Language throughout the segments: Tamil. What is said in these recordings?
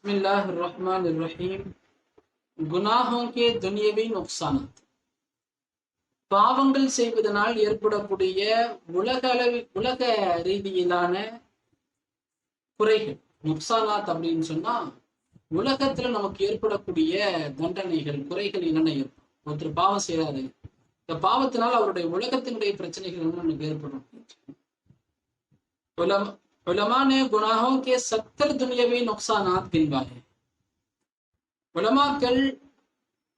बिस्मिल्लाहिर्रहमानिर्रहीम। குனாஹோं के दुनियवी नुकसानात, பாவங்கள் செய்வதனால் ஏற்படக்கூடிய உலக ரீதியிலான குறைகள். நுக்சானாத் அப்படின்னு சொன்னா உலகத்துல நமக்கு ஏற்படக்கூடிய தண்டனைகள், குறைகள் என்னென்ன ஏற்படும். ஒருத்தர் பாவம் செய்யறாரு, இந்த பாவத்தினால் அவருடைய உலகத்தினுடைய பிரச்சனைகள் என்னென்ன ஏற்படும். उलमा ने गुनाहों के 70 दुनियावी नुकसानात गिनवाए। உலமாக்கள்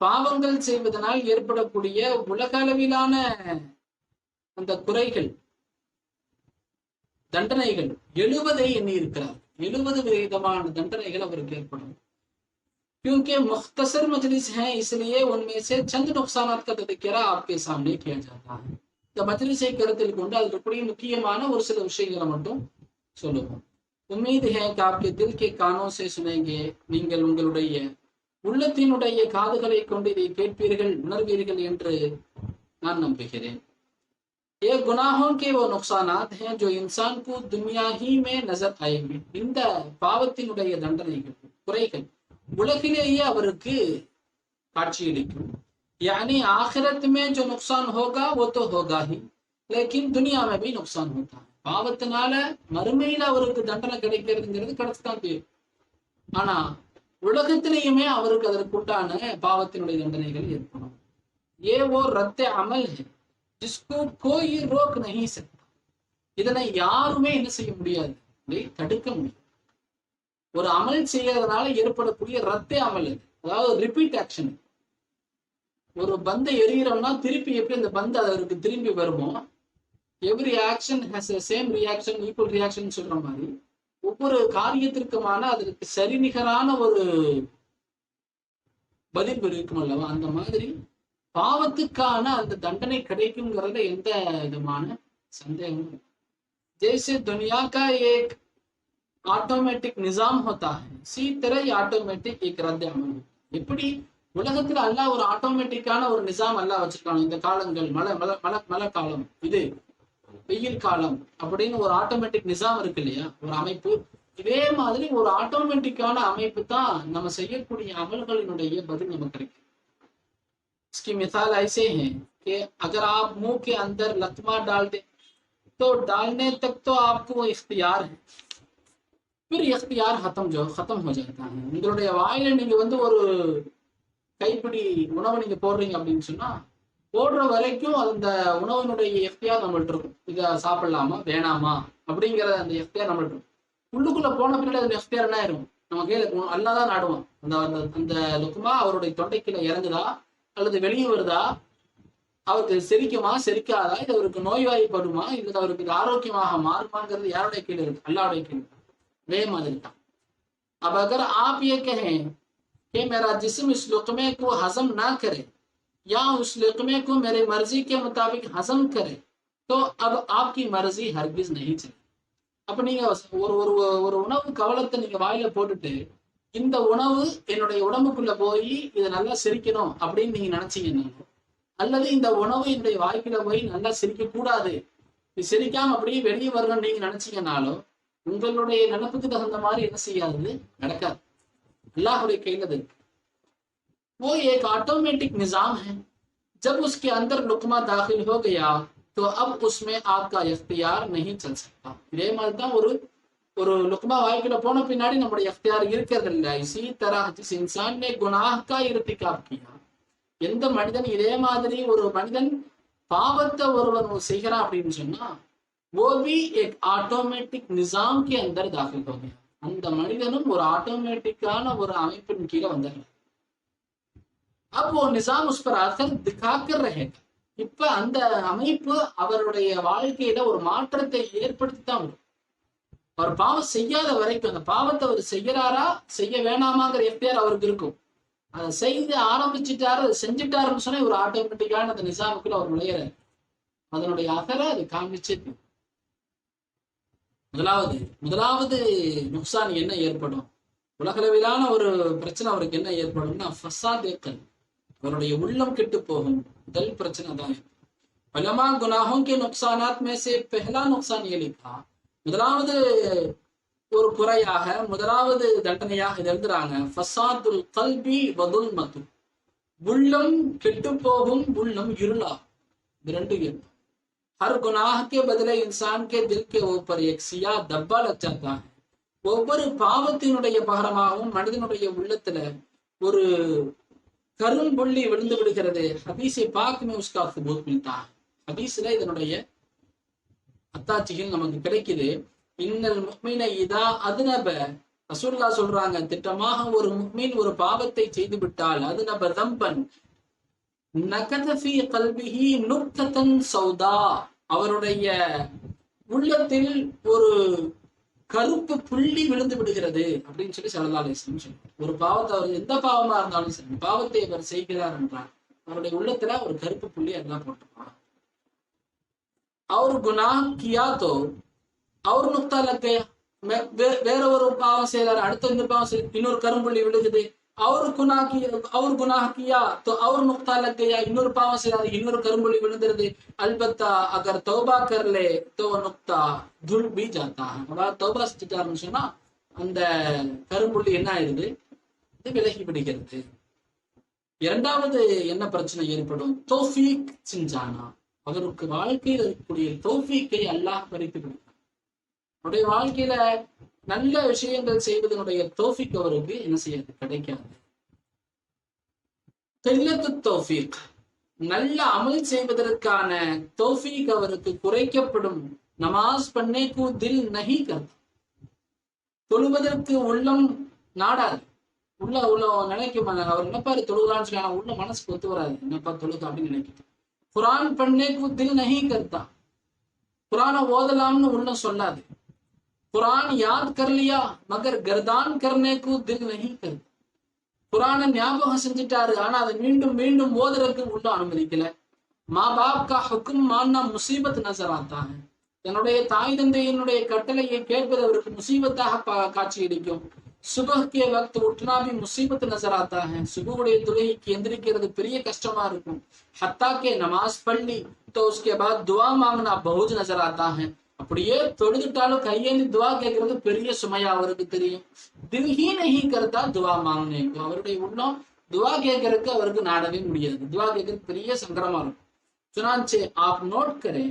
பாவங்கள் செய்வதனால் ஏற்படக்கூடிய உலக அளவிலான அந்த குறைகள், தண்டனைகள் 70 எண்ணி இருக்கிறார். 70 விதமான தண்டனைகள் அவருக்கு ஏற்படும். क्योंकि मुख्तसर मजलिस है, इसलिए उनमें से चंद नुकसानात का तज़किरा आपके सामने किया जाता है. இந்த மஜ்லிஸை கருத்தில் கொண்டு அதில் இருக்கக்கூடிய முக்கியமான ஒரு சில விஷயங்களை மட்டும் சொல்லுவோம். உம்மீது है कि आपके दिल के कानों से सुनेंगे, நீங்கள் உங்களுடைய உள்ளத்தினுடைய காதுகளை கொண்டு இதை கேட்பீர்கள், உணர்வீர்கள் என்று நான் நம்புகிறேன். ये गुनाहों के वो नुकसानात हैं जो इंसान को दुनिया ही में नजर आएंगे. இந்த பாவத்தினுடைய தண்டனைகள், குறைகள் உலகிலேயே அவருக்கு காட்சியளிக்கும். यानी आखिरत में जो नुकसान होगा वो तो होगा ही, लेकिन दुनिया में भी नुकसान होता है. பாவத்தினால மறுமையில அவருக்கு தண்டனை கிடைக்கிறதுங்கிறது கிடைச்சுதான் தெரியும். ஆனா உலகத்திலேயுமே அவருக்கு அதற்குண்டான பாவத்தினுடைய தண்டனைகள் ஏற்படும். ये वो रद्द अमल है जिसको कोई रोक नहीं सकता. இதனை யாருமே என்ன செய்ய முடியாது, தடுக்க முடியும். ஒரு அமல் செய்யறதுனால ஏற்படக்கூடிய ரத்தே அமல், அதாவது ரிப்பீட் ஆக்ஷன். ஒரு பந்தை எறிகிறோம்னா திருப்பி எப்படி அந்த பந்து அதற்கு திரும்பி வருமோ, every action has a same reaction, equal reaction சொல்ற மாதிரி ஒவ்வொரு காரியத்திற்குமான அதற்கு சரிநிகரான ஒரு பதில் இருக்கும் அல்லவா, அந்த மாதிரி பாவத்துக்கான அந்த தண்டனை கிடைக்குங்கிறத எந்த விதமான சந்தேகமும். जैसे दुनिया का एक ஆட்டோமேட்டிக் நிசாம் होता है, इसी तरह ஆட்டோமேட்டிக் एक रद्द अमल. எப்படி உலகத்துல அல்லாஹ் ஒரு ஆட்டோமேட்டிக்கான ஒரு நிசாம் அல்லாஹ் வச்சிருக்காங்க. இந்த காலங்கள் மழை காலம், இது வெயில் காலம் அப்படின்னு ஒரு ஆட்டோமேட்டிக் நிசாம் இருக்கு இல்லையா, ஒரு அமைப்பு. இதே மாதிரி ஒரு ஆட்டோமேட்டிக்கான அமைப்பு தான் நம்ம செய்யக்கூடிய அமல்களினுடைய பதில் நமக்கு கிடைக்கும். इसकी मिसाल ऐसे हैं कि अगर आप मुंह के अंदर लकमा डाल दे तो डालने तक तो आपको वो इख्तियार है, फिर इख्तियार खत्म हो जाता है. உங்களுடைய வாயில நீங்க ஒரு கைப்பிடி உணவு நீங்க போடுறீங்க அப்படின்னு சொன்னா, போடுற வரைக்கும் அந்த உணவினுடைய எஃப்தியார் நம்மள்ட்ட இருக்கும். இதை சாப்பிடலாமா வேணாமா அப்படிங்கிற அந்த எஃப்தியார் நம்மள்ட்ட இருக்கும். உள்ளுக்குள்ள போன பின்னாடி அந்த எஃப்தியார் என்ன ஆயிரும், நம்ம கையில அல்லாதான் நாடுவோம். அந்த அந்த லுக்குமா அவருடைய தொண்டைக்குள்ள இறங்குதா அல்லது வெளியே வருதா, அவருக்கு செரிக்குமா செரிக்காதா, இது அவருக்கு நோய்வாய்ப்படுமா இல்லை அவருக்கு இது ஆரோக்கியமாக மாறுமாங்கிறது யாருடைய கீழே இருக்கு, அல்லாவுடைய கீழே. वे மாதிரி தான். अब अगर आप ये कहें कि मेरा जिस्म इस लुकमे को हजम ना करे या उस लुकमे को मेरे मर्जी के मुताबिक हजम करे तो अब आपकी मर्जी हरगिज नहीं चले. அப்ப நீங்க ஒரு உணவு கவலத்தை நீங்க வாயில போட்டுட்டு இந்த உணவு என்னுடைய உடம்புக்குள்ள போய் இதை நல்லா செரிக்கணும் அப்படின்னு நீங்க நினைச்சீங்கன்னா, அல்லது இந்த உணவு என்னுடைய வாய்க்குள்ள போய் நல்லா செரிக்க கூடாது, இது செரிக்காம அப்படியே வெளியே வரணும்னு நீங்க நினைச்சீங்கன்னாலும் உங்களுடைய நினைப்புக்கு தகுந்த மாதிரி என்ன செய்யாது, நடக்காது. अल्लाह கையில இருக்கு. वो एक ऑटोमेटिक निजाम है, जब उसके अंदर लुकमा दाखिल हो गया तो अब उसमें आपका इख्तियार नहीं चल सकता. இதே மாதிரி தான் ஒரு லுக்மா வாய்க்குள்ள போன பின்னாடி நம்முடைய இख्तियार இருக்கிறது இல்லை. इसी तरह जिस इंसान ने गुनाह का इर्तिकाब किया, எந்த மனிதன் இதே மாதிரி ஒரு மனிதன் பாவத்தை ஒருவன் செய்கிறான் அப்படின்னு சொன்னா, वो भी एक ऑटोमेटिक निजाम के अंदर दाखिल हो गया. அந்த மனிதனும் ஒரு ஆட்டோமேட்டிக்கான ஒரு அமைப்பின் கீழே வந்தார். अब वो निजाम उस पर आकर दिखाकर रहेगा. இப்ப அந்த அமைப்பு அவருடைய வாழ்க்கையில ஒரு மாற்றத்தை ஏற்படுத்தி தான் வரும். அவர் பாவம் செய்யாத வரைக்கும் அந்த பாவத்தை அவர் செய்யறாரா செய்ய வேணாமாங்கிற எஃப்டிஆர் அவருக்கு இருக்கும். அதை செய்து ஆரம்பிச்சுட்டாரு, அதை செஞ்சுட்டாருன்னு சொன்னா ஒரு ஆட்டோமேட்டிக்கான அந்த நிசாமுக்குள்ள அவர் நுழையிறாரு. அதனுடைய அகரை அது காமிச்சு. முதலாவது நுக்சான் என்ன ஏற்படும், உலகளவிலான ஒரு பிரச்சனை அவருக்கு என்ன ஏற்படும்னா ஃபசாதேக்கல், அவருடைய உள்ளம் கெட்டு போகும். முதல் பிரச்சனை தான். உலமா குனாஹோं के नुकसानात में से पहला नुकसान ये लिखा, முதலாவது ஒரு குறையாக முதலாவது தண்டனையாக இது எழுதுறாங்க, ஃபசாதுல் கல்பி வதுல் மது, உள்ளம் கெட்டு போகும், உள்ளம் இருளா. இது ரெண்டு கேள்வி. हर गुनाह के बदले इंसान के दिल के ऊपर एक सियाह धब्बा लग जाता है. ஒவ்வொரு பாவத்தினுடைய பகரமாகவும் மனிதனுடைய உள்ளத்துல ஒரு கரும்புள்ளி விழுந்து விடுகிறது. ஹதீஸை பார்க்குமே உஸ்கா சுபூத் மில்தா. ஹதீஸ்ல இதனுடைய அத்தாட்சிகள் நமக்கு கிடைக்குது. இன்னல் முஃமின இதா அதுனப, ரசூலுல்லாஹ் சொல்றாங்க, திட்டமாக ஒரு முஃமின் ஒரு பாவத்தை செய்து விட்டால், அதுனப தம்பன் நகத ஃபீ கல்பிஹி நுக்தத்தன் சௌதா, அவருடைய உள்ளத்தில் ஒரு கருப்பு புள்ளி விழுந்து விடுகிறது அப்படின்னு சொல்லி ஸல்லல்லாஹு அலைஹி வஸல்லம் சொல்றாங்க. ஒரு பாவத்தை, அவர் எந்த பாவமா இருந்தாலும் சரி, பாவத்தை அவர் செய்கிறார் என்றால் அவருடைய உள்ளத்துல ஒரு கருப்பு புள்ளி எல்லாம் போட்டுருப்பாங்க. அவர் குனாஹ் கியா தோ அவர் நுக்தா லக் கயா, வேற ஒரு பாவம் செய்யறாரு, அடுத்த இந்த பாவம் செய்ய இன்னொரு கரும்புள்ளி விழுகுது. அவர் குனாஹ் கியா தோ அவர் நுக்தா லக் கயா, இன்னொரு பாவம் செய்யறாரு, இன்னொரு கரும்புள்ளி விழுந்துருது. அல்பத்தா அகர் தௌபா கர்லே தோ நுக்தா துல் பி ஜாத்தா, அதாவது தௌபா செஞ்சுட்டாருன்னு சொன்னா அந்த கரும்புள்ளி என்ன ஆயிடுது, இது விலகி விடுகிறது. இரண்டாவது என்ன பிரச்சனை ஏற்படும், தௌஃபீக் செஞ்சானா, அவருக்கு வாழ்க்கையில் இருக்கக்கூடிய தௌஃபீக்கை அல்லாஹ் பறித்து விடுவார். அவருடைய வாழ்க்கையில நல்ல விஷயங்கள் செய்வதனுடைய தௌஃபீக் அவருக்கு என்ன செய்யாது, கிடைக்காது. கில்லத்து தௌஃபீக், நல்ல அமல் செய்வதற்கான தௌஃபீக் அவருக்கு குறைக்கப்படும். நமாஸ் பண்ணே கூ தில் நஹி கர்தா, தொழுவதற்கு உள்ளம் நாடாது, உள்ள நினைக்கும். அவர் என்னப்பாரு தொழுகிறான்னு சொல்லி உள்ள மனசுக்கு ஒத்து வராது, என்னப்பா தொழுக அப்படின்னு நினைக்கிட்டு. குரான் பண்ணே கூ தில் நஹி கர்தா, குரானை ஓதலாம்னு உள்ள சொல்லாது. குரான் யாத் கர் லியா மகர் கர்தான் கர்னே கூ தில் நஹி கர்தா, குரானை ஞாபகம் செஞ்சுட்டாரு, ஆனா அதை மீண்டும் மீண்டும் ஓதுறதுக்கு உள்ள அனுமதிக்கல. மா பாப் கா ஹுக்கும் மான்னா முசீபத் நசர் ஆத்தா ஹை, தன்னுடைய தாய் தந்தையினுடைய கட்டளையை கேட்பது அவருக்கு முசீபத்தாக காட்சியளிக்கும். சுபஹ் கே வக்த் உட்னா பி முசீபத் நசர் ஆத்தா ஹை, சுபுடைய தொழுகைக்கு எந்திரிக்கிறது பெரிய கஷ்டமா இருக்கும். ஹத்தா கே நமாஸ் பள்ளி தோ உஸ்கே பாத் துவா மாங்கனா பஹுஜ் நசர் ஆத்தா ஹை, அப்படியே தொழுதுட்டாலும் கையேந்தி துவா கேட்கறது பெரிய சுமையா அவருக்கு தெரியும். தில் ஹீ நஹி கர்தா துவா மாங்கனே, அவருடைய உள்ளம் துவா கேட்கறதுக்கு அவருக்கு நாடவே முடியாது, துவா கேட்கறது பெரிய சங்கடமா இருக்கும். சுனாச்சே ஆப் நோட் கரே,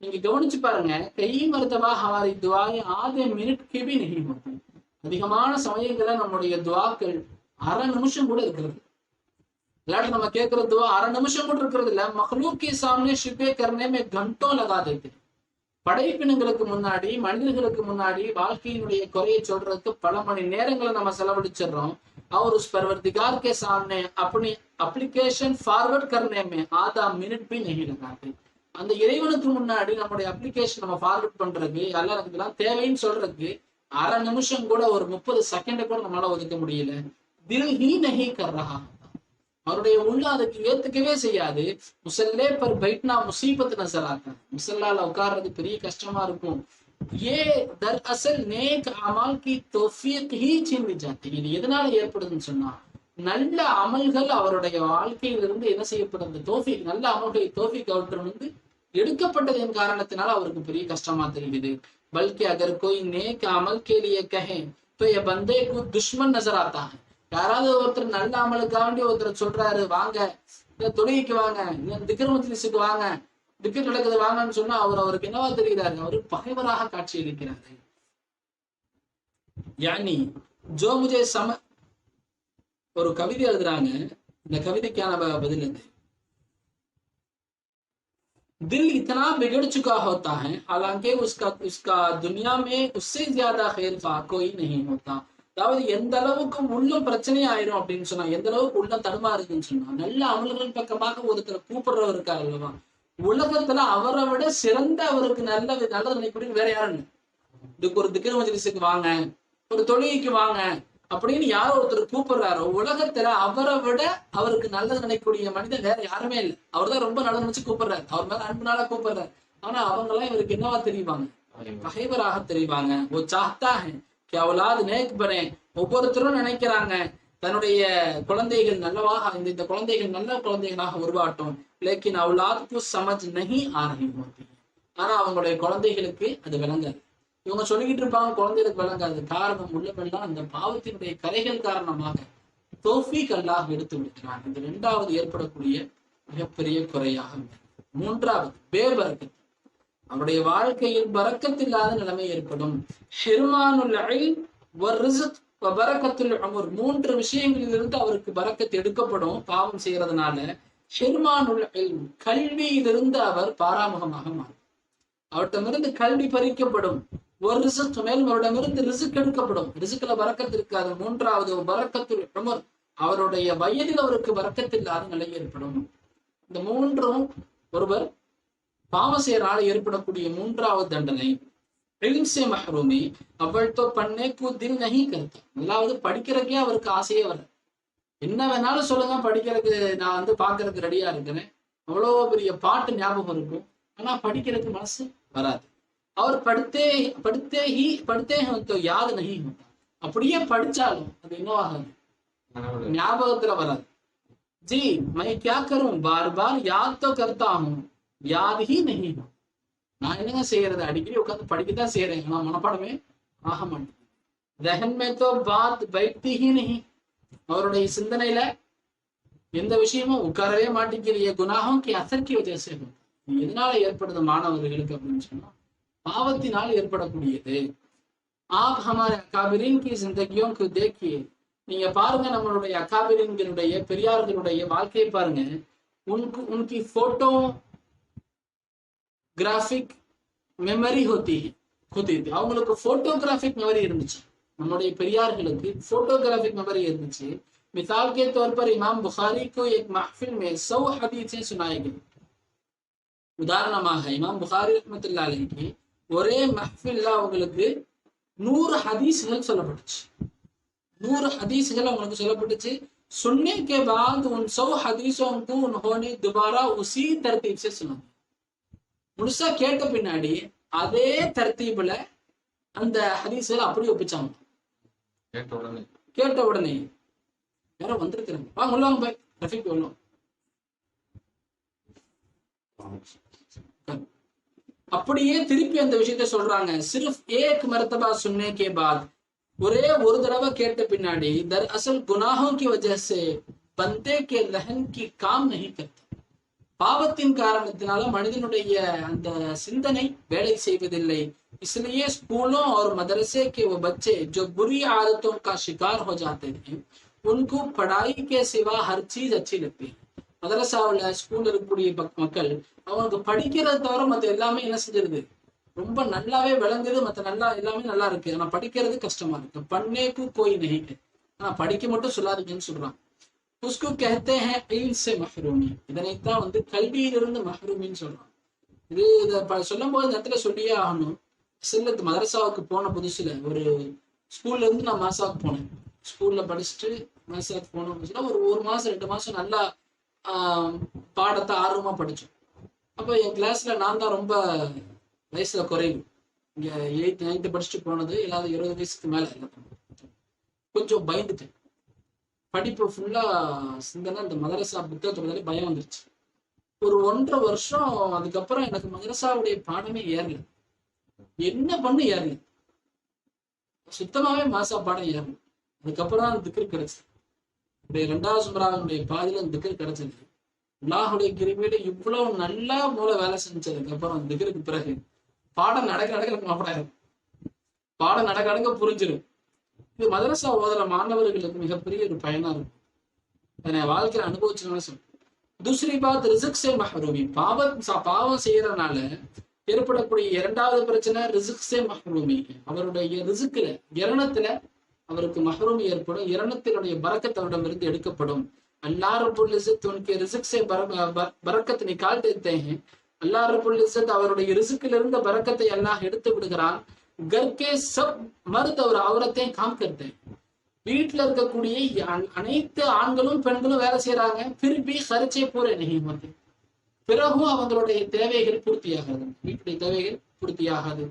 நீங்க கவனிச்சு பாருங்க, கை மருத்துவா ஹமாரி துவாயை ஆதே மினிட் கே பி நஹி ஹோதே, அதிகமான சமயங்கள நம்முடைய துவாக்கள் அரை நிமிஷம் கூட இருக்கிறது. இல்லாட்டி நம்ம கேட்கிற துவா அரை நிமிஷம் கூட இருக்கிறது இல்ல, மஹ்லூக் கே சாம்னே ஷிபே கர்னே மே கண்டோ லகா தேते. படைப்பினங்களுக்கு முன்னாடி, மனிதர்களுக்கு முன்னாடி வாழ்க்கையினுடைய குறையை சொல்றதுக்கு பல மணி நேரங்களை நம்ம செலவழிச்சிடறோம். और उस परवरदिगार के सामने अपनी अप्लीकेशन फॉरवर्ड करने में आधा मिनट भी नहीं लगाते. அந்த இறைவனுக்கு முன்னாடி நம்முடைய அப்ளிகேஷன் நம்ம ஃபார்வர்ட் பண்றதுக்கு, எல்லாம் எனக்கு தேவைன்னு சொல்றதுக்கு அரை நிமிஷம் கூட, ஒரு 30 செகண்ட் கூட நம்மளால ஒதுக்க முடியல. தில் ஹீ நஹி கர் ரஹா, அவருடைய உள்ள அதுக்கு ஏத்துக்கவே செய்யாது. முசல்லே பர் பைட்னா முசீபத் நசர் ஆத்தா, முசல்லால உட்கார்றது பெரிய கஷ்டமா இருக்கும். ஏ தர் அசல் நேக் அமல் கி தௌஃபீக் ஹி சின் ஜாத்தி, இது எதனால ஏற்படுதுன்னு சொன்னா, நல்ல அமல்கள் அவருடைய வாழ்க்கையிலிருந்து என்ன செய்யப்படுது, தௌஃபீக், நல்ல அமல்களை தௌஃபீக் அவற்றிலிருந்து எடுக்கப்பட்டதின் காரணத்தினால அவருக்கு பெரிய கஷ்டமா தெரியுது. பல்கி அகர் கோய் நேக் அமல் கே லியே கஹே तो ये बंदे को दुश्मन नजर आता है. யாராவது ஒருத்தர் நல்ல அமலுக்காண்டி ஒருத்தர் சொல்றாரு, வாங்க தொழுகைக்கு வாங்க, திக்ர் மஜ்லிஸுக்கு வாங்க, திக்ர் நடக்குது வாங்கன்னு சொன்னா அவருக்கு என்னவா தெரிகிறாரு, அவரு பகைவராக காட்சி அளிக்கிறாரு. யானி ஜோ முஜே ஒரு கவிதை எழுதுறாங்க, இந்த கவிதைக்கான பதில் இது. दिल इतना बिगड़ चुका होता है हालांकि उसका दुनिया में उससे ज्यादा खैर खा कोई नहीं होता. அதாவது எந்த அளவுக்கு உள்ளம் பிரச்சனை ஆயிரும் அப்படின்னு சொன்னா, எந்த அளவுக்கு உள்ளம் தடுமாறுதுன்னு சொன்னா, நல்ல அமல்கள் பக்கமாக ஒருத்தர் கூப்பிடுறவர் இருக்காரு அல்லவா, உலகத்துல அவரை விட சிறந்த அவருக்கு நல்லது நினைக்கூடிய வேற யாருன்னு, இதுக்கு ஒரு திக்ர் மஜ்லிஸுக்கு வாங்க, ஒரு தொழுகைக்கு வாங்க அப்படின்னு யாரோ ஒருத்தர் கூப்பிடுறாரோ, உலகத்துல அவரை விட அவருக்கு நல்லது நினைக்கக்கூடிய மனிதன் வேற யாருமே இல்லை. அவர் தான் ரொம்ப நல்லது நினைச்சு கூப்பிடுறாரு, அவர் மேல அன்புனால கூப்பிடுறாரு. ஆனா அவங்க எல்லாம் இவருக்கு என்னவா தெரிவாங்க, பகைவராக தெரிவாங்க. ஓ சாஹ்தா ஹை கி औलाद नेक बने, ஒவ்வொருத்தரும் நினைக்கிறாங்க தன்னுடைய குழந்தைகள் நல்லவாக, இந்த குழந்தைகள் நல்ல குழந்தைகளாக உருவாட்டும். லேக்கின் औलाद को समझ नहीं आ रही होती, ஆனா அவங்களுடைய குழந்தைகளுக்கு அது விளங்காது. இவங்க சொல்லிக்கிட்டு இருப்பாங்க, குழந்தைகளுக்கு விளங்காது. காரணம் உள்ளமெல்லாம் அந்த பாவத்தினுடைய கரைகள் காரணமாக தௌஃபீக் அல்லாஹ் எடுத்து விடுகிறான். இந்த இரண்டாவது ஏற்படக்கூடிய மிகப்பெரிய குறையாக. மூன்றாவது பேபரக்கத், அவருடைய வாழ்க்கையில் பரக்கத்தில்லாத நிலைமை ஏற்படும். ஹிர்மானுல் இல்ம் வர்ரிஸ்க் வபரக்கத்துல் உமர், மூன்று விஷயங்களிலிருந்து அவருக்கு பரக்கத் எடுக்கப்படும் பாவம் செய்யறதுனால. ஹிர்மானுல் இல்ம், கல்வியிலிருந்து அவர் பாராமுகமாக மாறும். அவரிடமிருந்து கல்வி பறிக்கப்படும். ஒரு ரிசுக், மேலும் அவரிடமிருந்து ரிசுக் எடுக்கப்படும். ரிசுக்ல பரக்கத்து இருக்காது. மூன்றாவது பரக்கத்துல் உமர், அவருடைய வயதில் அவருக்கு பரக்கத்தில்லாத நிலை ஏற்படும். இந்த மூன்றும் ஒருவர் பாவம் செய்யறனால ஏற்படக்கூடிய மூன்றாவது தண்டனை. இல்ம்சே மஹ்ரூமி, அவள் தோ பண்ணே கு தில் நஹி கர்த்தா. முதலாவது படிக்கிறதுக்கே அவருக்கு ஆசையே வர. என்ன வேணாலும் சொல்லுங்க, படிக்கிறதுக்கு நான் வந்து பாக்குறதுக்கு ரெடியா இருக்கிறேன். அவ்வளோ பெரிய பாட்டு ஞாபகம் இருக்கும், ஆனா படிக்கிறதுக்கு மனசு வராது. அவர் படுத்தே யாது நஹி ஹோத்தா, அப்படியே படிச்சாலும் அது என்னவாகாது, ஞாபகத்துல வராது. ஜி மை கியா கரும், பார் பார் யாத் தோ கர்த்தா ஹூம், யாத் ஹி நஹி ஹோ. நான் என்னங்க செய்யறது, அடிக்கடி உட்காந்து படிக்கத்தான் செய்யறேன், ஆனா மனப்பாடமே ஆக மாட்டேன். ரஹன் மே தோ பாத் பைத்தி ஹி நஹி, அவருடைய சிந்தனையில எந்த விஷயமும் உட்காரவே மாட்டேங்கிறிய. குனாஹோं की असर की वजह से होता. எதனால ஏற்படுது மாணவர்களுக்கு அப்படின்னு சொன்னா, பாவத்தினால் ஏற்படக்கூடியது. ஆப் ஹமாரே அகாபிரின் கி ஜிந்தகியோं को देखिए, நீங்க பாருங்க நம்மளுடைய அகாபிரின்களுடைய பெரியார்களுடைய வாழ்க்கையை பாருங்க. उनकी फोटो கிராஃபிக் மெமரி होती थी. அவங்களுக்கு போட்டோகிராஃபிக் மெமரி இருந்துச்சு. நம்முடைய பெரியார்களுக்கு போட்டோகிராஃபிக் மெமரி இருந்துச்சு. मिसाल के तौर पर इमाम बुखारी को एक महफिल में 100 हदीसें सुनाई गई. உதாரணமாக இமாம் புகாரி ரஹ்மத்துல்லாஹி அலைஹி ஒரே மஹ்ஃபில்ல அவங்களுக்கு 100 ஹதீஸ்கள் சொல்லப்பட்டுச்சு. 100 ஹதீஸ்கள் அவங்களுக்கு சொல்லப்பட்டுச்சு. सुनने के बाद उन 100 हदीसों को उन्होंने दोबारा उसी तरतीब से सुना. முழுசா கேட்ட பின்னாடி அதே தர்த்தீப்ல அந்த ஹதீஸ்கள் அப்படியே ஒப்பிச்சாங்க. கேட்ட உடனே யாரோ வந்திருக்கிறாங்க, வாங்க உள்ளாங்க போய் ரஃபீக் உள்ளோம். அப்படியே திருப்பி அந்த விஷயத்த சொல்றாங்க. சிர்ஃப் ஏக் மர்தபா சுன்ने के बाद, ஒரே ஒரு தடவை கேட்ட பின்னாடி दर असल गुनाहों की वजह से बंदे के लहन की काम नहीं करता. பாவத்தின் காரணத்தினால மனிதனுடைய அந்த சிந்தனை வேலை செய்வதில்லை. इसलिए स्कूलों और मदरसे के वो बच्चे जो बुरी आदतों का शिकार हो जाते हैं, उनको पढ़ाई के सिवा हर चीज अच्छी लगती है. மதரசாவில் ஸ்கூல்ல இருக்கக்கூடிய மக்கள் அவங்களுக்கு படிக்கிறத தவிர மற்ற எல்லாமே என்ன செஞ்சிருது, ரொம்ப நல்லாவே விளங்குது. மற்ற நல்லா எல்லாமே நல்லா இருக்கு, ஆனா படிக்கிறது கஷ்டமா இருக்கு. பண்ணேக்கு கோய் நஹி, ஆனா படிக்க மட்டும் சொல்லாதீங்கன்னு சொல்றாங்க. उसको कहते हैं इल्म से महरूमी, இதனைத்தான் வந்து கல்வியிலிருந்து மஹ்ரூமின்னு சொல்றாங்க. இதை சொல்லும் போது இந்த இடத்துல சொல்லியே ஆகணும். சில்லத்து மதரசாவுக்கு போன புதுசுல ஒரு ஸ்கூல்ல இருந்து நான் மாசாவுக்கு போனேன். ஸ்கூல்ல படிச்சுட்டு மாசாவுக்கு போனோம். ஒரு மாசம் 2 மாசம் நல்லா பாடத்தை ஆர்வமா படிச்சோம். அப்போ என் கிளாஸ்ல நான் தான் ரொம்ப வயசுல குறைவு. இங்க 8th 9th படிச்சுட்டு போனது, இல்லாத 20 வயசுக்கு மேல கொஞ்சம் பயந்துட்டேன். படிப்பு ஃபுல்லா சிந்தனை இந்த மதரசா புத்தகத்தை பத்தி பயம் வந்துருச்சு. ஒரு 1.5 வருஷம் அதுக்கப்புறம் எனக்கு மதரசாவுடைய பாடமே ஏறல. என்ன பண்ணு ஏறல, சுத்தமாவே மாசா பாடம் ஏறல. அதுக்கப்புறம் தான் திக்ர் கிடைச்சது. 2வது சுமராவுடைய பாதியில திக்ர் கிடைச்சது. அல்லாஹுடைய கிருபையில இவ்வளவு நல்லா மூளை வேலை செஞ்சதுக்கு அப்புறம் திக்ருக்கு பிறகு பாடம் நடக்க பாடம் நடக்க புரிஞ்சிடும். இது மதரசா ஓதுற மாணவர்களுக்கு மிகப்பெரிய ஒரு பயனா இருக்கும். அதை வாழ்க்கையில அனுபவிச்சுன்னு சொல்றேன். दूसरी बात ரிஸ்க் से மஹ்ரூமி, பாவம் செய்யறதுனால ஏற்படக்கூடிய 2வது பிரச்சனை ரிஸ்க் से மஹ்ரூமி. அவருடைய ரிஸ்க்ல இரணத்துல அவருக்கு மஹ்ரூமி ஏற்படும். இரணத்தினுடைய பரக்கத் அவரிடமிருந்து எடுக்கப்படும். अल्लाह रब्बुल इज्जत उनके रिज़्क से बरकत निकाल देते हैं. अल्लाह रब्बुल इज्जत அவருடைய ரிஸ்க்ல இருந்த பரக்கத்தை அல்லாஹ் எடுத்து விடுகிறான். घर के सब मर्द और औरतें काम करते हैं. வீட்டுல இருக்கக்கூடிய அனைத்து ஆண்களும் பெண்களும் வேலை செய்யறாங்க. फिर भी खर्चे पूरे नहीं होते. பிறகும் அவங்களுடைய தேவைகள் பூர்த்தியாகாது, வீட்டுடைய தேவைகள் பூர்த்தியாகாது.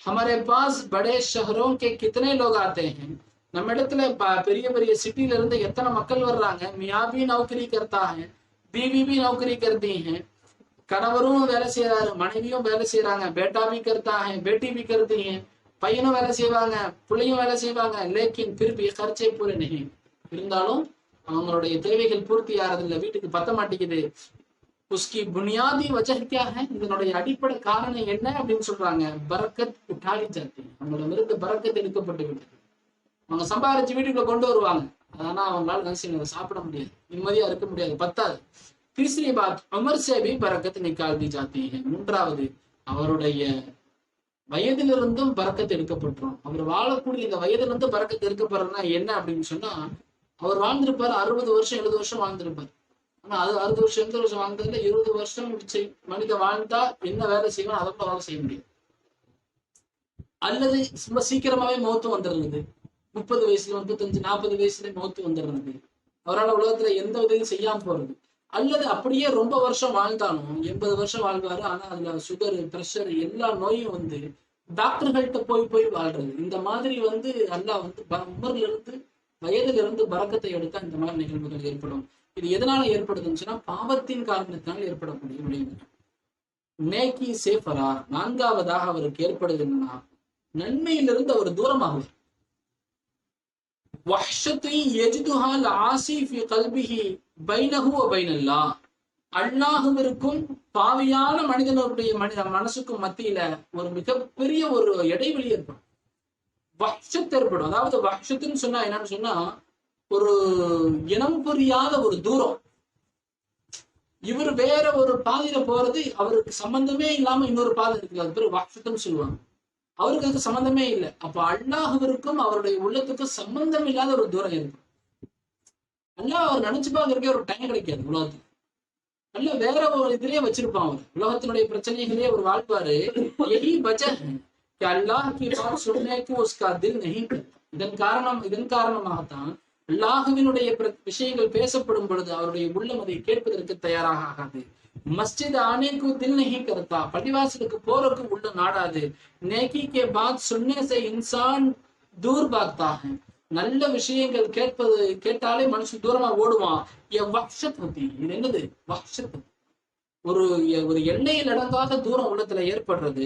हमारे पास बड़े शहरों के कितने लोग आते हैं. நம்ம இடத்துல பெரிய பெரிய சிட்டில இருந்து எத்தனை மக்கள் வர்றாங்க. मियाँ भी नौकरी करता है, बीवी भी नौकरी करती है. கணவரும் வேலை செய்யறாரு, மனைவியும் வேலை செய்யறாங்க. बेटा भी करता है, बेटी भी करती है. பையனும் வேலை செய்வாங்க, பிள்ளையும் வேலை செய்வாங்க, லேக்கின் பிரிப்பி கர்ச்சை பூர நெகி, இருந்தாலும் அவங்களுடைய தேவைகள் பூர்த்தி ஆறதில்லை, வீட்டுக்கு பத்த மாட்டேங்குது. உஸ்கி புனியாதி வஜஹ்யாக, இதனுடைய அடிப்படை காரணம் என்ன அப்படின்னு சொல்றாங்க, பரக்கத் உட்டாலி ஜாத்தி, அவங்களிடமிருந்து பரக்கத் எடுக்கப்பட்டு விட்டது. அவங்க சம்பாரிச்சு வீட்டுக்குள்ள கொண்டு வருவாங்க, ஆனா அவங்களால நினைச்சு சாப்பிட முடியாது, நிம்மதியா இருக்க முடியாது, பத்தாது. தீசரி பாத் உமர் சேபி பரக்கத் நிக்கால் தி ஜாத்தி, மூன்றாவது அவருடைய வயதிலிருந்தும் பறக்கத்து எடுக்கப்பட்டுரும். அவர் வாழக்கூடிய இந்த வயதிலிருந்து பறக்கத்து எடுக்கப்படுறதுனா என்ன அப்படின்னு சொன்னா, அவர் வாழ்ந்திருப்பாரு 60 வருஷம் 70 வருஷம் வாழ்ந்திருப்பார். ஆனா அது 60 வருஷம் 70 வருஷம் வாழ்ந்ததுல 20 வருஷம் மனித வாழ்ந்தா என்ன வேலை செய்வோம் அதை கூட வேலை செய்ய முடியும். அல்லது ரொம்ப சீக்கிரமாவே மௌத்து வந்துடுறது, 30 வயசுல 35 40 வயசுல மௌத்து வந்துடுறது, அவரால் உலகத்துல எந்த உதவியும் செய்யாம போறது. அல்லது அப்படியே ரொம்ப வருஷம் வாழ்ந்தாலும் 80 வருஷம் வாழ்வாரு, ஆனா அதுல சுகர் பிரஷர் எல்லா நோயும் வந்து டாக்டர்கள்ட்ட போய் வாழ்றது. இந்த மாதிரி அல்லாஹ் உமர்ல இருந்து வயதுல இருந்து பரக்கத்தை எடுத்தா இந்த மாதிரி நிகழ்வுகள் ஏற்படும். இது எதனால ஏற்படுதுன்னு சொன்னா பாவத்தின் காரணத்தினால் ஏற்படக்கூடிய விளைவுகள். நேக்கி சேஃபரா, நான்காவதாக அவருக்கு ஏற்படுது என்னன்னா நன்மையிலிருந்து அவர் தூரமாகுவார். வஹ்ஷத்தை யஜ்துஹால் ஆசி ஃபி கல்பிஹி பைனஹு வ பைனல்லாஹ், அல்லாஹுவிற்கும் பாவியான மனிதனுடைய மனசுக்கும் மத்தியில ஒரு மிகப்பெரிய ஒரு இடைவெளி ஏற்படும், வஹ்ஷத் ஏற்படும். அதாவது வஹ்ஷத்துன்னு சொன்னா என்னன்னு சொன்னா ஒரு இனம் புரியாத ஒரு தூரம். இவர் வேற ஒரு பாதையில போறது, அவருக்கு சம்பந்தமே இல்லாம இன்னொரு பாதை இருக்கு, அது பேர் வஹ்ஷத்துன்னு சொல்லுவாங்க. அவருக்கு அதுக்கு சம்பந்தமே இல்லை. அப்ப அல்லாஹுவிற்கும் அவருடைய உள்ளத்துக்கும் சம்பந்தம் இல்லாத ஒரு தூரம் ஏற்படும். அல்லாஹ் அவர் நினைச்சு பார்க்கறதுக்கே ஒரு டைம் கிடைக்காது உலகத்துக்கு. அல்ல வேற ஒரு இதுலயே வச்சிருப்பான், அவர் உலகத்தினுடைய பிரச்சனைகளே அவர் வாழ்வாரு. இதன் காரணமாகத்தான் அல்லாஹுவினுடைய விஷயங்கள் பேசப்படும் பொழுது அவருடைய உள்ளம் அதை கேட்பதற்கு தயாராக ஆகாது. மஸ்ஜித் ஆனேக்கு தில் நஹி கர்த்தா, பள்ளிவாசலுக்கு போறதுக்கு உள்ள நாடாது. நேக்கி கே பாத் சுன்னே சே இன்சான் தூர் பாக்தா ஹை, நல்ல விஷயங்கள் கேட்டாலே மனுஷன் தூரமா ஓடுவான். இது என்னது வஹ்ஷத், ஒரு ஒரு எல்லையில் அடங்காத தூரம் உள்ளத்துல ஏற்படுறது.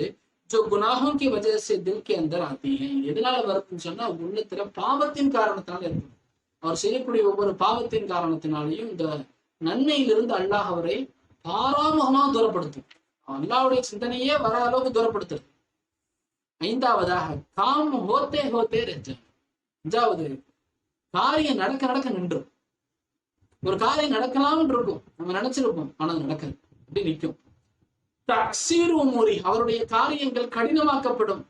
ஜோ குனாஹோம் கி வஜஹ் சே தில் கே அந்தர் ஆத்தி ஹை, எதனால வருதுன்னு சொன்னா உள்ளத்துல பாவத்தின் காரணத்தினால ஏற்படும். அவர் செய்யக்கூடிய ஒவ்வொரு பாவத்தின் காரணத்தினாலையும் இந்த நன்மையிலிருந்து அல்லாஹ் அவரை பாராமுகமா தூரப்படுத்தும், அல்லாஹ்வுடைய சிந்தனையே வர அளவுக்கு தூரப்படுத்துறது. ஐந்தாவதாக காம் ஹோத்தே ஹோத்தே ரஜ, அஞ்சாவது காரியம் நடக்க நின்றும். ஒரு காரியம் நடக்கலாம்னு இருக்கும், நம்ம நினைச்சிருப்போம், ஆனா நடக்காது, அப்படி நிற்கும். தக்சீர் உமூரி, அவருடைய காரியங்கள் கடினமாக்கப்படும்.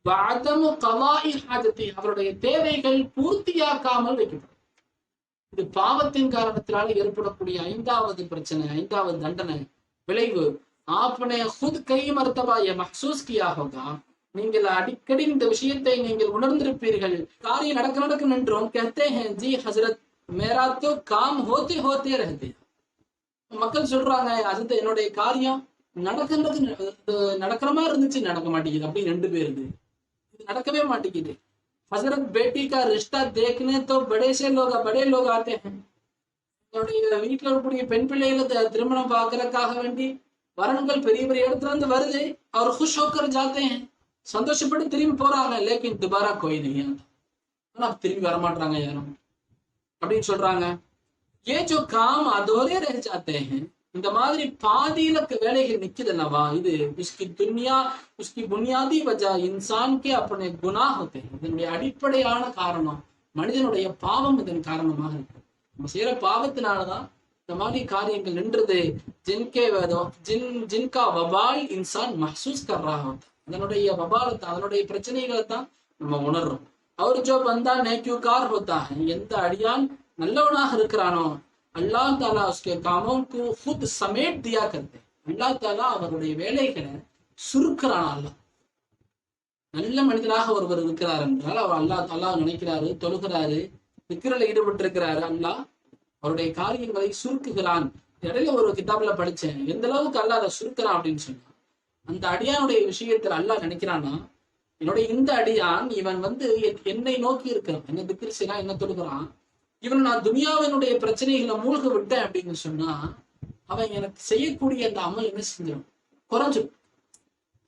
வஅதமு கலாஇ ஹாஜதி, அவருடைய தேவைகள் பூர்த்தியாக்காமல் வைக்கப்படும். இது பாவத்தின் காரணத்தினால ஏற்படக்கூடிய ஐந்தாவது பிரச்சனை, ஐந்தாவது தண்டனை விளைவு. ஆப்னே खुद कई मर्तबा ये महसूस किया होगा, நீங்கள் அடிக்கடி இந்த விஷயத்தை நீங்கள் உணர்ந்திருப்பீர்கள். காரியம் நடக்க நின்றோம் कहते हैं जी हजरत मेरा तो काम होते होते रहते, மக்கள் சொல்றாங்க அது என்னுடைய காரியம் நடக்கிற மாதிரி இருந்துச்சு, நடக்க மாட்டேங்குது, அப்படி ரெண்டு பேர் இது நடக்கவே மாட்டேங்குது. हजरत बेटी का रिश्ता देखने तो बड़े लोग आते हैं, வீட்டுல இருக்கக்கூடிய பெண் பிள்ளைகளை திருமணம் பார்க்கறதுக்காக வேண்டி வரன்கள் பெரிய பெரிய இடத்துல இருந்து வருது. அவர் खुश होकर जाते हैं, சந்தோஷப்பட்டு திரும்பி போறாங்க. लेकिन दोबारा कोई नहीं आता, ஆனா திரும்பி வரமாட்டாங்க யாரும் அப்படின்னு சொல்றாங்க. ये जो काम अधूरे रह जाते हैं, இந்த மாதிரி பாதியில வேலைகள் நிக்குது அல்லவா, இது उसकी बुनियादी वजह इंसान के अपने गुनाह होते हैं, இதனுடைய அடிப்படையான காரணம் மனிதனுடைய பாவம் இதன் காரணமாக இருக்கு. நம்ம செய்யற பாவத்தினாலதான் இந்த மாதிரி காரியங்கள் நின்றது. ஜின்கா வபால் இன்சான் மஹ்சூஸ் கர் ரஹா ஹோதா, அதனுடைய வபாலத்தை அதனுடைய பிரச்சனைகளை தான் நம்ம உணர்றோம். அவர் ஜோ பந்தா நேக்யூகார் ஹோதா ஹை, எந்த அடியான் நல்லவனாக இருக்கிறானோ அல்லாஹ் தாலா உஸ்கே காமோக்கு खुद समेट दिया करते, அல்லாஹ் தாலா அவருடைய வேலைகளை சுருக்கிறான். அல்லாஹ் நல்ல மனிதனாக ஒருவர் இருக்கிறார் என்றால் அவர் அல்லாஹ் நினைக்கிறாரு, தொழுகிறாரு, திக்ரில ஈடுபட்டு இருக்கிறாரு, அல்லாஹ் அவருடைய காரியங்களை சுருக்குகிறான். இடையில ஒரு கிதாப்ல படிச்சேன், எந்த அளவுக்கு அல்லாஹ் அதை சுருக்கிறான் அப்படின்னு சொன்னா, அந்த அடியானுடைய விஷயத்துல அல்லாஹ் நினைக்கிறான்னா, என்னுடைய இந்த அடியான் இவன் என்னை நோக்கி இருக்கிறான், என்ன திக்ர் செய்யறான், என்ன தொழுகிறான், இவன் நான் துனியாவினுடைய பிரச்சனைகளை மூழ்க விட்டேன் அப்படின்னு சொன்னா அவன் எனக்கு செய்யக்கூடிய அந்த அமல் என்ன செஞ்சிடும், குறைஞ்சிடும்.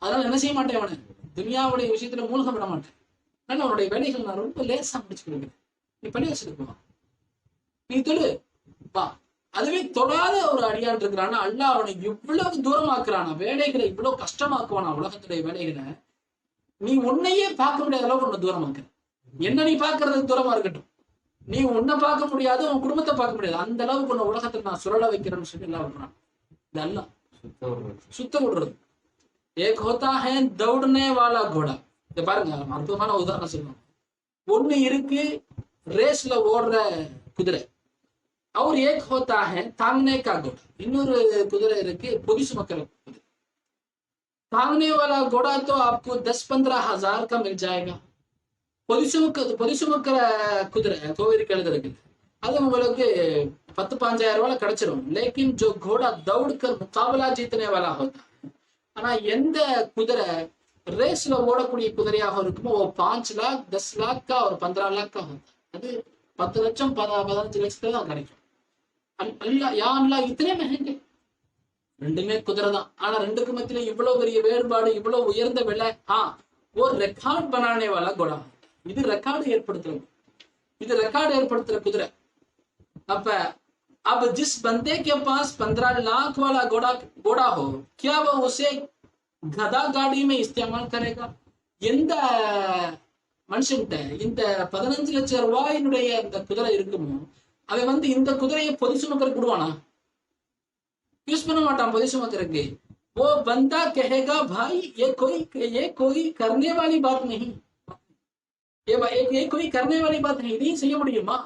அதனால என்ன செய்ய மாட்டேன், அவனை துனியாவுடைய விஷயத்துல மூழ்க விட மாட்டேன். அதனால அவனுடைய வேலைகள் நான் ரொம்ப லேசா முடிச்சு கொடுக்குறேன். நீ பண்ணி வச்சிருக்குமா, நீ தொழு வா. அதுவே தொடாத ஒரு அடியான் இருக்கிறானா அல்லாஹ் அவனை இவ்வளவு தூரமாக்குறானா, வேலைகளை இவ்வளவு கஷ்டமாக்குவானா, உலகத்துடைய வேலைகளை நீ உன்னையே பார்க்க முடியாத அளவுக்கு உன்னை தூரமாக்குற. என்ன நீ பார்க்கறதுக்கு தூரமா இருக்கட்டும், நீ உன்னை பார்க்க முடியாது, உன் குடும்பத்தை பார்க்க முடியாது, அந்த அளவுக்கு உன்னை உலகத்தை நான் சுழல வைக்கிறேன்னு சொல்லி எல்லாம் விடுறான். இதெல்லாம் சுத்த விடுறது. ஏக் ஹோத்தா ஹே தௌடனே வாலா கோடா. இத பாருங்க, அற்புதமான உதாரணம் சொல்லுவாங்க. ஒண்ணு இருக்கு ரேஸ்ல ஓடுற குதிரை, और एक होता है तांगने का घोड़ा. இன்னொரு குதிரை இருக்கு பொதி சுமக்கிற குதிரை. तांगने वाला घोड़ा तो आपको 10-15 हजार का मिल जाएगा. பொதி சுமக்கிற குதிரை கோவிலுக்கு எழுதுறது அது உங்களுக்கு 10-15,000 ரூபாய் கிடைச்சிரும். லேக்கின் जो घोड़ा दौड़ कर मुकाबला जीतने वाला होता है. ஆனா எந்த குதிரை ரேஸ்ல ஓடக்கூடிய குதிரையாக இருக்குமோ 5 लाख 10 लाख का और 15 लाख का होता है. அது 10 லட்சம் 15 லட்சத்துல தான் கிடைக்கும். அல்லாஹ் யா அல்லாஹ் இத்தனை महंगे. ரெண்டுமே குதிரை தான், ஆனா ரெண்டுக்கு மத்தியில இவ்வளவு பெரிய வேறுபாடு, இவ்வளவு உயர்ந்த விலை. ஒரு ரெக்கார்ட் बनाने वाला घोड़ा. இது ரெக்கார்டு ஏற்படுத்துறது, இது ரெக்கார்டு ஏற்படுத்துற குதிரை. அப்ப अब जिस बंदे के पास 15 लाख वाला घोड़ा हो, क्या वो उसे गधा गाड़ी में इस्तेमाल करेगा? எந்த மனுஷன்கிட்ட இந்த 15 லட்சம் ரூபாயினுடைய அந்த குதிரை இருக்குமோ அவன் இந்த குதிரையை பொதி சுமக்கிற கொடுவானா? யூஸ் பண்ண மாட்டான் பொதி சுமக்கிறதுக்கு. वो बंदा कहेगा भाई ये कोई करने वाली बात नहीं, ये कोई करने वाली बात नहीं. இதையும் செய்ய முடியுமா?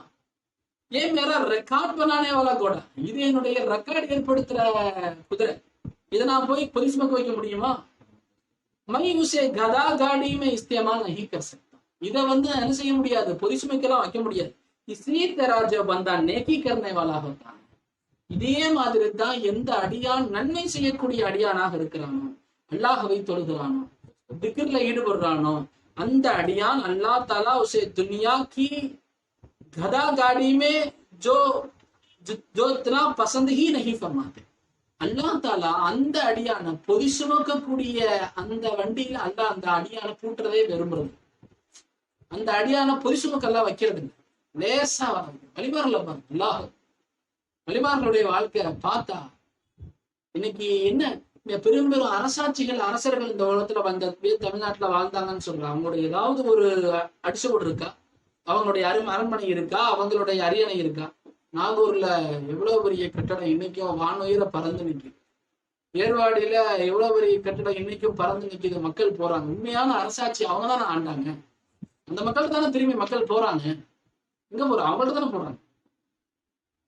ये मेरा ரெக்கார்ட் बनाने वाला घोड़ा. இது என்னுடைய ரெக்கார்ட் ஏற்படுத்துற குதிரை, இதை நான் போய் பொதி சுமக்க வைக்க முடியுமா? मैं उसे गधा गाड़ी में इस्तेमाल नहीं कर सकता. இதை என்ன செய்ய முடியாது, பொதி சுமைக்கெல்லாம் வைக்க முடியாது. इसी तरह जो बंदा नेकी करने वाला होता है, இதே மாதிரி தான் எந்த அடியான் நன்மை செய்யக்கூடிய அடியானாக இருக்கிறானோ, அல்லாஹ்வை தொழுகிறானோ, திக்ர்ல ஈடுபடுறானோ, அந்த அடியான் அல்லாஹ் ताला उसे दुनिया की गधा गाड़ी में जो इतना पसंद ही नहीं फरमाते. அல்லாஹ் ताला அந்த அடியான பொதி சுமக்கக்கூடிய அந்த வண்டியில அல்லாஹ் அந்த அடியான பூட்டுறதே விரும்புறது. அந்த அடியான பொதி சுமக்கெல்லாம் வைக்கிறது லேசா வழிமாறல. அல்லாஹ் வழிமார்களுடைய வாழ்க்கை பார்த்தா இன்னைக்கு என்ன பெரும் பெரும் அரசர்கள் இந்த உலகத்துல வந்த தமிழ்நாட்டுல வாழ்ந்தாங்கன்னு சொல்றாங்க. அவங்களுடைய ஏதாவது ஒரு அடிச்சுவோடு இருக்கா? அவங்களுடைய அரண்மனை இருக்கா? அவங்களுடைய அரியணை இருக்கா? நாகூர்ல எவ்வளவு பெரிய கட்டடம் இன்னைக்கும் வானுயிர பறந்து நிற்குது. ஏர்வாடியில எவ்வளவு பெரிய கட்டடம் இன்னைக்கும் பறந்து நிற்குது. மக்கள் போறாங்க. உண்மையான அரசாட்சி அவங்க தானே ஆண்டாங்க. அந்த மக்கள் தானே திரும்பி மக்கள் போறாங்க. எங்க போறாங்க? அவங்கள்ட்ட தானே போறாங்க.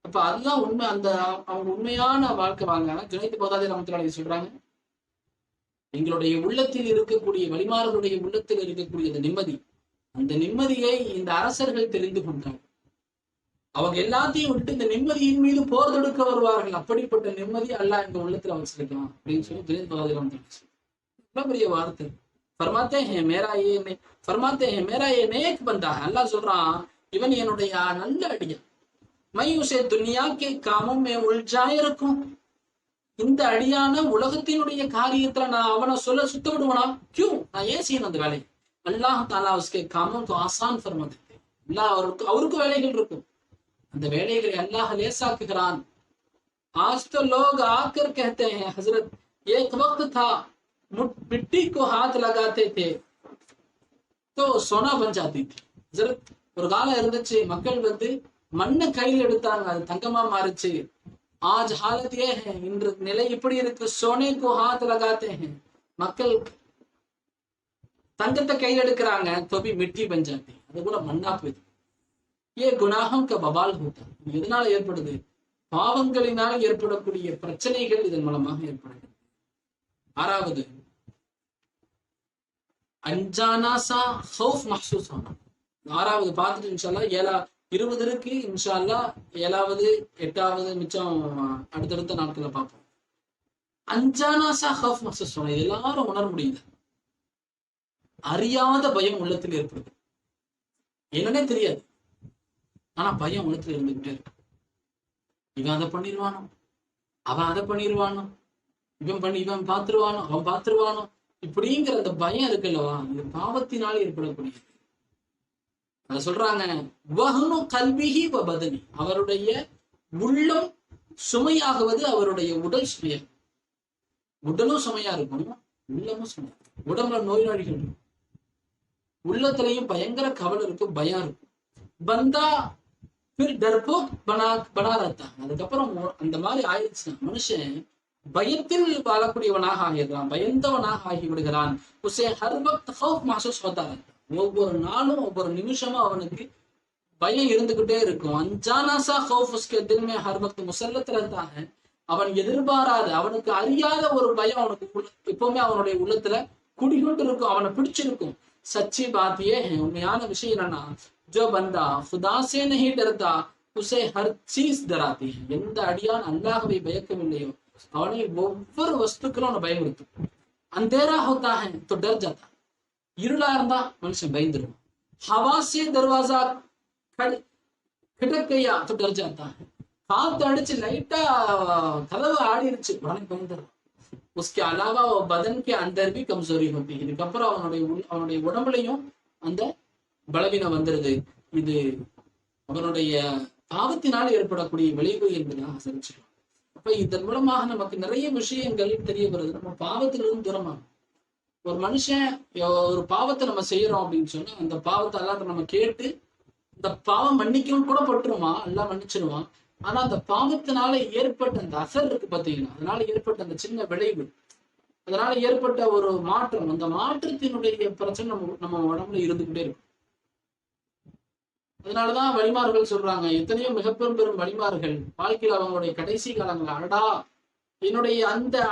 அப்ப அதுதான் உண்மை. அந்த அவங்க உண்மையான வாழ்க்கை வாங்க. ஜுனைத் பக்தாதி ரஹ்மத்துல்லாஹி சொல்றாங்க, எங்களுடைய உள்ளத்தில் இருக்கக்கூடிய வழிமாறுகளுடைய உள்ளத்தில் இருக்கக்கூடிய அந்த நிம்மதி, அந்த நிம்மதியை இந்த அரசர்கள் தெரிந்து கொண்டாங்க. அவங்க எல்லாத்தையும் விட்டு இந்த நிம்மதியின் மீது போர் தொடுக்க வருவார்கள். அப்படிப்பட்ட நிம்மதி அல்லாஹ் எங்க உள்ளத்துல வச்சிருக்கலாம் அப்படின்னு சொல்லி ஜுனைத் பக்தாதி ரஹ்மத்துல்லாஹி சொல்றாங்க. பெரிய வார்த்தை. फरमाते हैं मेरा ये नेक बंदा है. अल्लाह சொல்றான், இவன் என்னுடைய நல்ல அடியான். मैं उसे दुनिया के कामों में उलझाए रखूं. இந்த அடியான உலகத்தினுடைய காரியத்துல நான் அவனை சுத்த விடுவனா? क्यों? நான் ஏன் செய்யணும் அந்த வேலையை? அல்லாஹ் ताला उसके कामों को आसान फरमा देते. அல்லாஹ் அவருக்கு வேலைகள் இருக்கும். அந்த வேலைகளை அல்லாஹ் லேசாக்குகிறான். आज तो लोग आकर कहते हैं, हजरत एक वक्त था मिट्टी को हाथ लगाते थे तो सोना बन जाती थी. ஒரு காலம் இருந்துச்சு, மக்கள் மண்ணை கையில் எடுத்தாங்க, அது தங்கமா மாறிச்சு. आज हालत ये है, இன்று நிலை இப்படி இருக்கு. सोने को हाथ लगाते हैं, மக்கள் தங்கத்தை கையில் எடுக்கிறாங்க, तो भी मिट्टी बन जाती, அது கூட மண்ணா போயிடுது. ये गुनाहों का बवाल होता. எதனால ஏற்படுது? பாவங்களினால் ஏற்படக்கூடிய பிரச்சனைகள் இதன் மூலமாக ஏற்படுது. ஆறாவது, அஞ்சானாசா ஹவுஃப் மஹ்சூஸ் ஆனா. ஆறாவது பார்த்துட்டு இன்ஷால்லா 20 இருக்கு. இன்ஷால்லா 7வது 8வது மிச்சம் அடுத்தடுத்த நாட்களை பார்ப்போம். அஞ்சானாசா ஹவுஃப் மஹ்சூஸ் ஆனா, இது எல்லாரும் உணர முடியுது. அறியாத பயம் உள்ளத்தில் ஏற்படுது. என்னன்னே தெரியாது, ஆனா பயம் உள்ளத்துல இருந்துகிட்டே இருக்கு. இவன் அதை பண்ணிடுவானோ, அவன் அதை பண்ணிடுவானோ, இவன் பார்த்துருவானோ, அவன் பார்த்துருவானோ, இப்படிங்கிற அந்த பயம் இருக்குல்லவா, இந்த பாவத்தினால் ஏற்படக்கூடியது. அத சொல்றாங்க, வஹ்னு கல்பிஹி வ பதனி, அவருடைய உள்ளம் சுமையாகுவது அவருடைய உடல் சுமையா, உடலும் சுமையா இருக்கும், உள்ளமும் சுமையா இருக்கும். உடம்புல நோய் நொடிகள் இருக்கும், உள்ளத்திலையும் பயங்கர கவலை இருக்கும், பயம் இருக்கும். பந்தா டர்போக் பனா ரத்தா, அதுக்கப்புறம் அந்த மாதிரி ஆயிடுச்சுன்னா மனுஷன் பயத்தில் வாழக்கூடியவனாக ஆகிடுறான், பயந்தவனாக ஆகிவிடுகிறான். உசே ஹர் வக்த் ஹௌஃப் மஹ்சூஸ் ஹோதா ரஹ்தா, ஒவ்வொரு நாளும் ஒவ்வொரு நிமிஷமும் அவனுக்கு பயம் இருந்துகிட்டே இருக்கும். அஞ்சானாசா ஹௌஃப் உஸ்கே தில் மே ஹர் வக்த் முஸல்லத் ரஹ்தா ஹை, அவன் எதிர்பாராத, அவனுக்கு அறியாத ஒரு பயம் அவனுக்கு எப்பவுமே அவனுடைய உள்ளத்துல குடிகொண்டு இருக்கும், அவனை பிடிச்சிருக்கும். சச்சி பாத்தியே உண்மையான விஷயம் என்னன்னா, ஜோ பந்தா खुदा से नहीं डरता उसे हर चीज डराती है, எந்த அடியான் அல்லாஹ்வை பயக்கவில்லையோ அவனை ஒவ்வொரு வஸ்துக்களும் அவனை பயமுறுத்தும். अंधेरा होता है तो डर जाता, இருளா இருந்தா மனுஷன் பயந்துருவான். हवा से दरवाजा खटक गया तो डर जाता है, காத்து அடிச்சு லைட்டா கதவு ஆடிருச்சு உடனே பயந்துருவான். उसके अलावा वो बदन के अंदर भी कमजोरी होती है, இதுக்கப்புறம் அவனுடைய உடம்புலையும் அந்த பலவீனம் வந்துருது. இது அவனுடைய பாவத்தினால் ஏற்படக்கூடிய விளைவு என்பதாக சரிச்சிடும். அப்ப இதன் மூலமாக நமக்கு நிறைய விஷயங்கள் தெரிய வருது. நம்ம பாவத்திலிருந்து தூரமாகும். ஒரு மனுஷன் ஒரு பாவத்தை நம்ம செய்யறோம் அப்படின்னு சொன்னா அந்த பாவத்தை எல்லாம் நம்ம கேட்டு இந்த பாவம் மன்னிக்கவும் கூட பட்டுருவான், எல்லாம் மன்னிச்சிருவான். ஆனா அந்த பாவத்தினால ஏற்பட்ட அந்த அசர் இருக்கு பாத்தீங்கன்னா, அதனால ஏற்பட்ட அந்த சின்ன விளைவு, அதனால ஏற்பட்ட ஒரு மாற்றம், அந்த மாற்றத்தினுடைய பிரச்சனை நம்ம உடம்புல இருந்துகிட்டே இருக்கும். அதனாலதான் வழிமார்கள் சொல்றாங்க, எத்தனையோ மிக பெரும் வழிமார்கள் வாழ்க்கையில் அவங்களுடைய கடைசி காலங்கள், அடடா என்னுடைய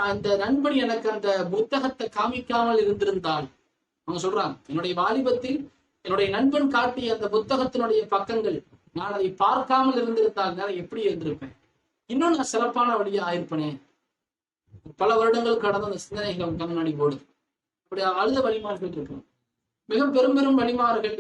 அந்த நண்பன் எனக்கு அந்த புத்தகத்தை காமிக்காமல் இருந்திருந்தால், அவங்க சொல்றாங்க, என்னுடைய வாலிபத்தில் என்னுடைய நண்பன் காட்டிய அந்த புத்தகத்தினுடைய பக்கங்கள் நான் அதை பார்க்காமல் இருந்திருந்தால் நான் எப்படி இருந்திருப்பேன், இன்னும் நான் சிறப்பான வழியா ஆயிருப்பேனே. பல வருடங்கள் கடந்த அந்த சிந்தனைகள் முன்னாடி போடுது. அப்படி அழுத வழிமார்கள் இருக்கும். மிக பெரும் வழிமார்கள்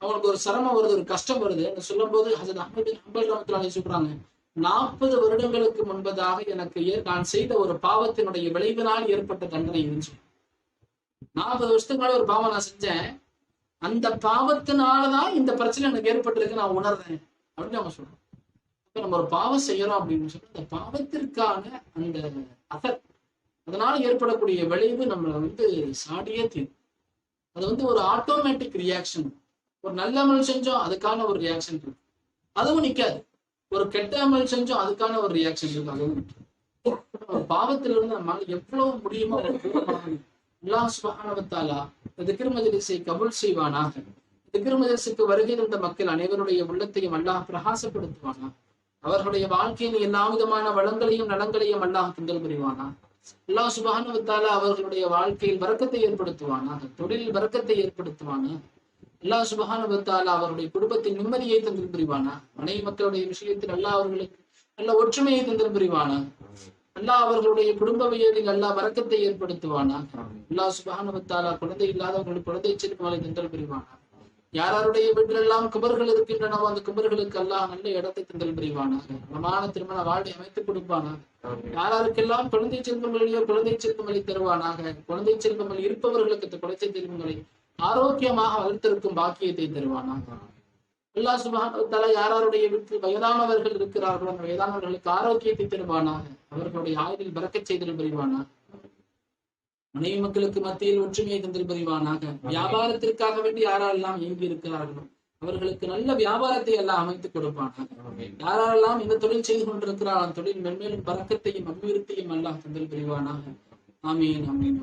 அவங்களுக்கு ஒரு சிரமம் வருது, ஒரு கஷ்டம் வருது, சொல்லும் போது ஹஜரத் அஹ்மத் பின் ஹம்பல் ரஹ்மத்துல்லாஹி சொல்றாங்க, 40 வருடங்களுக்கு முன்பதாக எனக்கு நான் செய்த ஒரு பாவத்தினுடைய விளைவினால் ஏற்பட்ட தண்டனை இருந்துச்சு. 40 வருஷத்துக்கு முன்னாடி ஒரு பாவம் நான் செஞ்சேன், அந்த பாவத்தினாலதான் இந்த பிரச்சனை எனக்கு ஏற்பட்டிருக்கு நான் உணர்றேன் அப்படின்னு அவங்க சொல்றாங்க. இப்ப நம்ம ஒரு பாவம் செய்யறோம் அப்படின்னு சொல்லி அந்த பாவத்திற்கான அந்த அசர், அதனால ஏற்படக்கூடிய விளைவு நம்மளை சாடியே தீரும். அது ஒரு ஆட்டோமேட்டிக் ரியாக்ஷன். ஒரு நல்ல அமல் செஞ்சோம் அதுக்கான ஒரு ரியாக்ஷன் இருக்கு, அதுவும் நிக்காது. ஒரு கெட்ட அமல் செஞ்சோம் அதுக்கான ஒரு ரியாக்ஷன் இருக்கு, அதுவும் நிற்காது. பாவத்திலிருந்து நம்மளால எவ்வளவு முடியுமோ அல்லாஹ் சுப்ஹானஹு வ தஆலா திக்ர் மஜ்லிஸை கபூல் செய்வானாக. திக்ர் மஜ்லிஸுக்கு வருகை தந்த மக்கள் அனைவருடைய உள்ளத்தையும் அல்லாஹ் பிரகாசப்படுத்துவானா. அவர்களுடைய வாழ்க்கையின் எல்லா விதமான வளங்களையும் நலங்களையும் அல்லாஹ் தந்தல் புரிவானா. அல்லாஹ் சுப்ஹானஹு வ தஆலா அவர்களுடைய வாழ்க்கையில் பரக்கத்தை ஏற்படுத்துவானாக, தொழிலில் பரக்கத்தை ஏற்படுத்துவானா. அல்லாஹ் சுப்ஹானஹு வ தஆலா அவருடைய குடும்பத்தின் நிம்மதியை தந்தல் புரிவானா. மனைவி மக்களுடைய விஷயத்தில் அல்லாஹ் அவர்களுக்கு நல்ல ஒற்றுமையை தந்தல் புரிவானா. அல்லாஹ் அவர்களுடைய குடும்ப வியதில் அல்லாஹ் பரக்கத்தை ஏற்படுத்துவானா. அல்லாஹ் சுப்ஹானஹு வ தஆலா குழந்தை இல்லாதவர்களுக்கு குழந்தை செல்வங்களை தந்தல் புரிவானா. யாருடைய வீட்டிலெல்லாம் குமர்கள் இருக்கின்றனவோ அந்த குமர்களுக்கு அல்லாஹ் நல்ல இடத்தை தந்தல் புரிவானாக. நலமான திருமண வாழ்வை அமைத்துக் கொடுப்பானாக. யாருக்கெல்லாம் குழந்தை செல்வங்களையோ குழந்தை செல்வங்களை தருவானாக. குழந்தை செல்வங்கள் இருப்பவர்களுக்கு குழந்தை செல்வங்களை ஆரோக்கியமாக வளர்த்திருக்கும் பாக்கியத்தை தருவானாக. அல்லாஹ் சுப்ஹானஹு வ தஆலா யாருடைய வீட்டில் வயதானவர்கள் இருக்கிறார்களோ அந்த வயதானவர்களுக்கு ஆரோக்கியத்தை தருவானாக. அவர்களுடைய ஆயுளில் பரக்கத் செய்தல் புரிவானாக. மனைவி மக்களுக்கு மத்தியில் ஒற்றுமையை தந்தல் புரிவானாக. வியாபாரத்திற்காக வேண்டி யாரெல்லாம் இயங்கி இருக்கிறார்களோ அவர்களுக்கு நல்ல வியாபாரத்தை எல்லாம் அமைத்துக் கொடுப்பானாக. யாரெல்லாம் இந்த தொழில் செய்து கொண்டிருக்கிறார்கள் அந்த தொழில் மென்மேலும் பரக்கத்தையும் அபிவிருத்தியும் எல்லாம் தந்தல் புரிவானாக. ஆமீன் ஆமீன்.